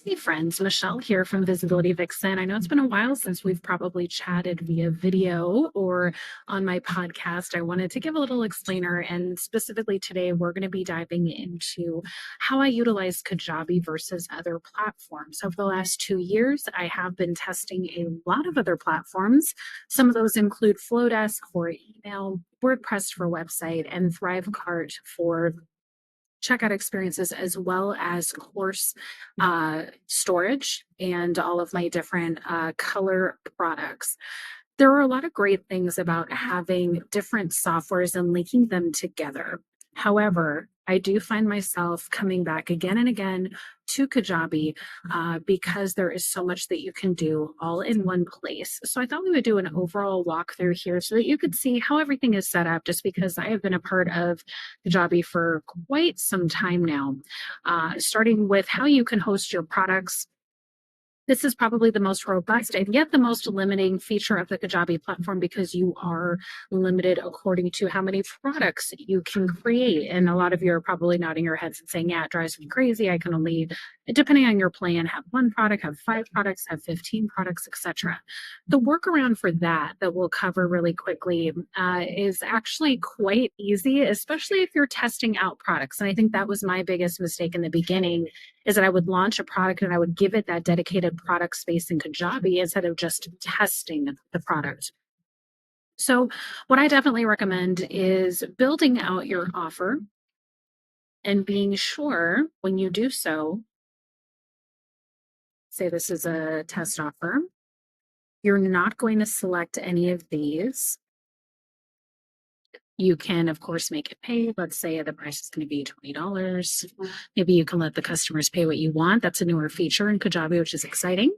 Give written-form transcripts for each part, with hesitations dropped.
Hey friends, Michelle here from Visibility Vixen. I know it's been a while since we've probably chatted via video or on my podcast. I wanted to give a little explainer, and specifically today, we're going to be diving into how I utilize Kajabi versus other platforms. Over the last 2 years, I have been testing a lot of other platforms. Some of those include Flowdesk for email, WordPress for website, and ThriveCart for checkout experiences, as well as course storage and all of my different color products. There are a lot of great things about having different softwares and linking them together. However, I do find myself coming back again and again to Kajabi because there is so much that you can do all in one place. So I thought we would do an overall walkthrough here so that you could see how everything is set up, just because I have been a part of Kajabi for quite some time now, starting with how you can host your products. This is probably the most robust and yet the most limiting feature of the Kajabi platform, because you are limited according to how many products you can create. And a lot of you are probably nodding your heads and saying, yeah, it drives me crazy. I can only, depending on your plan, have one product, have 5 products, have 15 products, etc. The workaround for that we'll cover really quickly is actually quite easy, especially if you're testing out products. And I think that was my biggest mistake in the beginning, is that I would launch a product and I would give it that dedicated product space in Kajabi instead of just testing the product. So what I definitely recommend is building out your offer and being sure when you do so, say this is a test offer, you're not going to select any of these. You can, of course, make it pay. Let's say the price is going to be $20. Maybe you can let the customers pay what you want. That's a newer feature in Kajabi, which is exciting.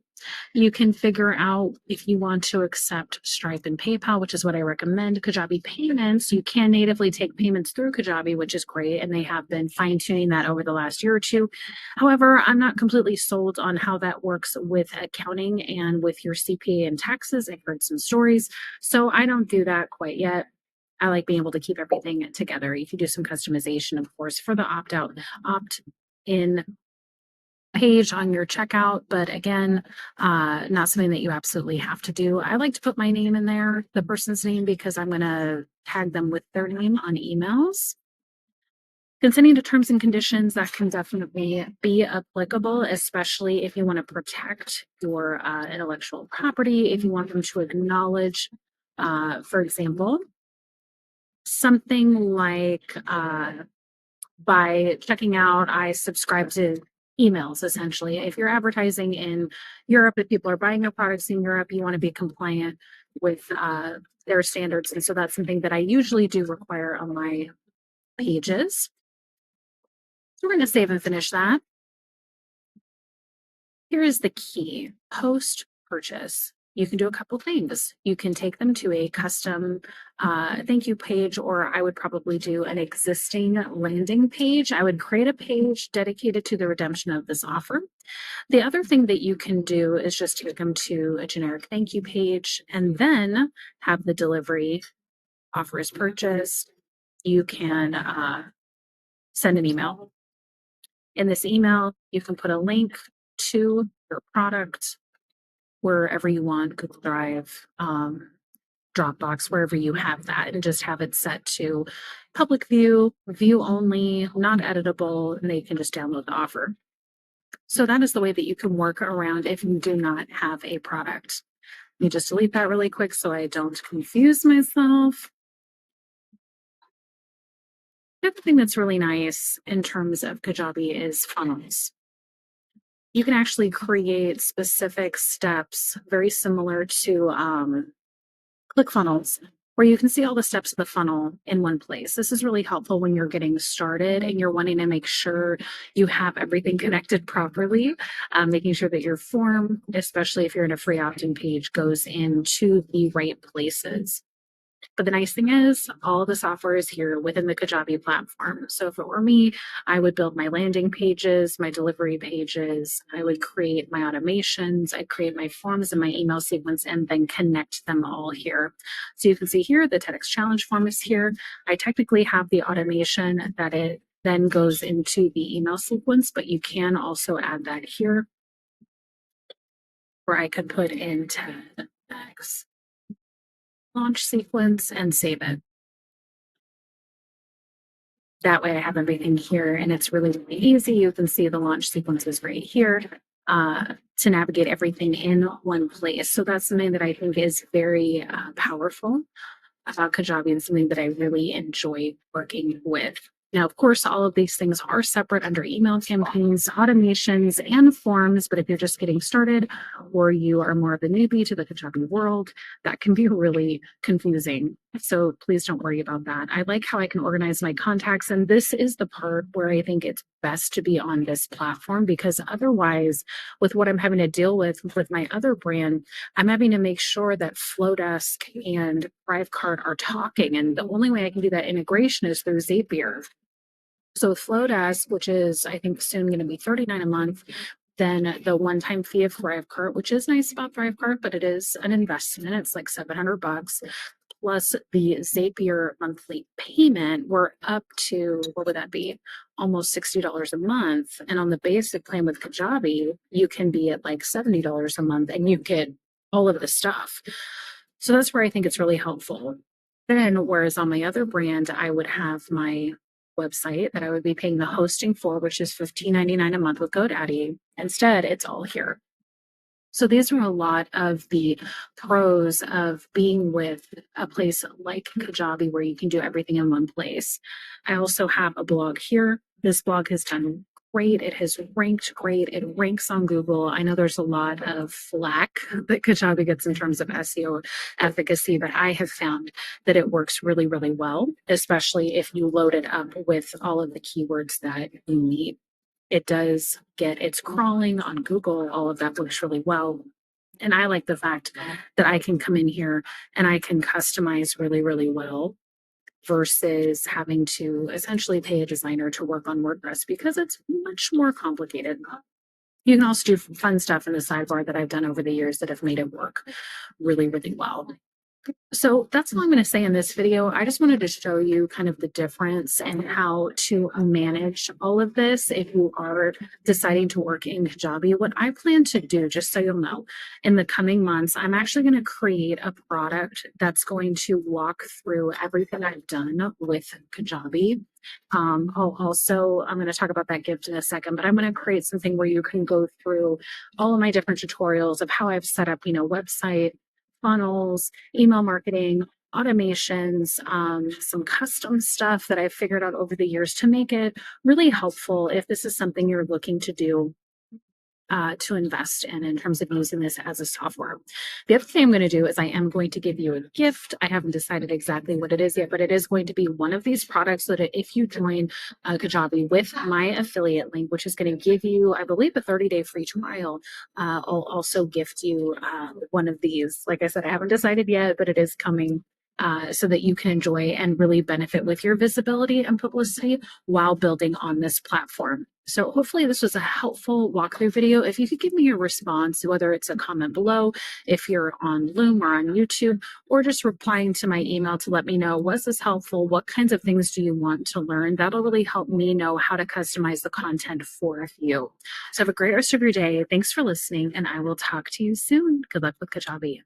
You can figure out if you want to accept Stripe and PayPal, which is what I recommend. Kajabi payments, you can natively take payments through Kajabi, which is great. And they have been fine-tuning that over the last year or two. However, I'm not completely sold on how that works with accounting and with your CPA and taxes. I've heard some stories, so I don't do that quite yet. I like being able to keep everything together. You can do some customization, of course, for the opt-in page on your checkout, but again, not something that you absolutely have to do. I like to put my name in there, the person's name, because I'm going to tag them with their name on emails. Consenting to terms and conditions, that can definitely be applicable, especially if you want to protect your intellectual property, if you want them to acknowledge, for example, something like by checking out, I subscribe to emails, essentially. If you're advertising in Europe, if people are buying your products in Europe, you want to be compliant with their standards. And so that's something that I usually do require on my pages. So we're going to save and finish that. Here is the key: post purchase. You can do a couple things. You can take them to a custom thank you page, or I would probably do an existing landing page. I would create a page dedicated to the redemption of this offer. The other thing that you can do is just take them to a generic thank you page and then have the delivery offer is purchased. You can send an email. In this email, you can put a link to your product wherever you want, Google Drive, Dropbox, wherever you have that, and just have it set to public view, view only, not editable, and they can just download the offer. So that is the way that you can work around if you do not have a product. Let me just delete that really quick so I don't confuse myself. The other thing that's really nice in terms of Kajabi is funnels. You can actually create specific steps very similar to ClickFunnels, where you can see all the steps of the funnel in one place. This is really helpful when you're getting started and you're wanting to make sure you have everything connected properly, making sure that your form, especially if you're in a free opt-in page, goes into the right places. But the nice thing is all of the software is here within the Kajabi platform. So if it were me, I would build my landing pages, my delivery pages, I would create my automations, I'd create my forms and my email sequence, and then connect them all here. So you can see here, the TEDx challenge form is here. I technically have the automation that it then goes into the email sequence, but you can also add that here. where I could put in 10x launch sequence and save it. That way I have everything here and it's really, really easy. You can see the launch sequences right here to navigate everything in one place. So that's something that I think is very powerful about Kajabi and something that I really enjoy working with. Now, of course, all of these things are separate under email campaigns, automations, and forms. But if you're just getting started or you are more of a newbie to the Kajabi world, that can be really confusing. So please don't worry about that. I like how I can organize my contacts. And this is the part where I think it's best to be on this platform, because otherwise, with what I'm having to deal with my other brand, I'm having to make sure that Flowdesk and Thrivecart are talking. And the only way I can do that integration is through Zapier. So Flowdesk, which is I think soon going to be $39 a month, then the one-time fee of Thrivecart, which is nice about Thrivecart, but it is an investment. It's like $700 plus the Zapier monthly payment. We're up to, what would that be? Almost $60 a month. And on the basic plan with Kajabi, you can be at like $70 a month and you get all of the stuff. So that's where I think it's really helpful. Then, whereas on my other brand, I would have my website that I would be paying the hosting for, which is $15.99 a month with GoDaddy. Instead, it's all here. So these are a lot of the pros of being with a place like Kajabi where you can do everything in one place. I also have a blog here. This blog has done great. It has ranked great. It ranks on Google. I know there's a lot of flack that Kajabi gets in terms of SEO efficacy, but I have found that it works really, really well, especially if you load it up with all of the keywords that you need. It does get its crawling on Google. All of that works really well. And I like the fact that I can come in here and I can customize really, really well versus having to essentially pay a designer to work on WordPress because it's much more complicated. You can also do fun stuff in the sidebar that I've done over the years that have made it work really, really well. So that's all I'm going to say in this video. I just wanted to show you kind of the difference and how to manage all of this if you are deciding to work in Kajabi. What I plan to do, just so you'll know, in the coming months, I'm actually going to create a product that's going to walk through everything I've done with Kajabi. I'm going to talk about that gift in a second, but I'm going to create something where you can go through all of my different tutorials of how I've set up, website, funnels, email marketing, automations, some custom stuff that I've figured out over the years to make it really helpful if this is something you're looking to do to invest in terms of using this as a software. The other thing I'm going to do is I am going to give you a gift. I haven't decided exactly what it is yet, but it is going to be one of these products so that if you join Kajabi with my affiliate link, which is going to give you, I believe, a 30-day free trial, I'll also gift you one of these. Like I said, I haven't decided yet, but it is coming. So that you can enjoy and really benefit with your visibility and publicity while building on this platform. So hopefully this was a helpful walkthrough video. If you could give me your response, whether it's a comment below, if you're on Loom or on YouTube, or just replying to my email to let me know, was this helpful? What kinds of things do you want to learn? That'll really help me know how to customize the content for you. So have a great rest of your day. Thanks for listening, and I will talk to you soon. Good luck with Kajabi.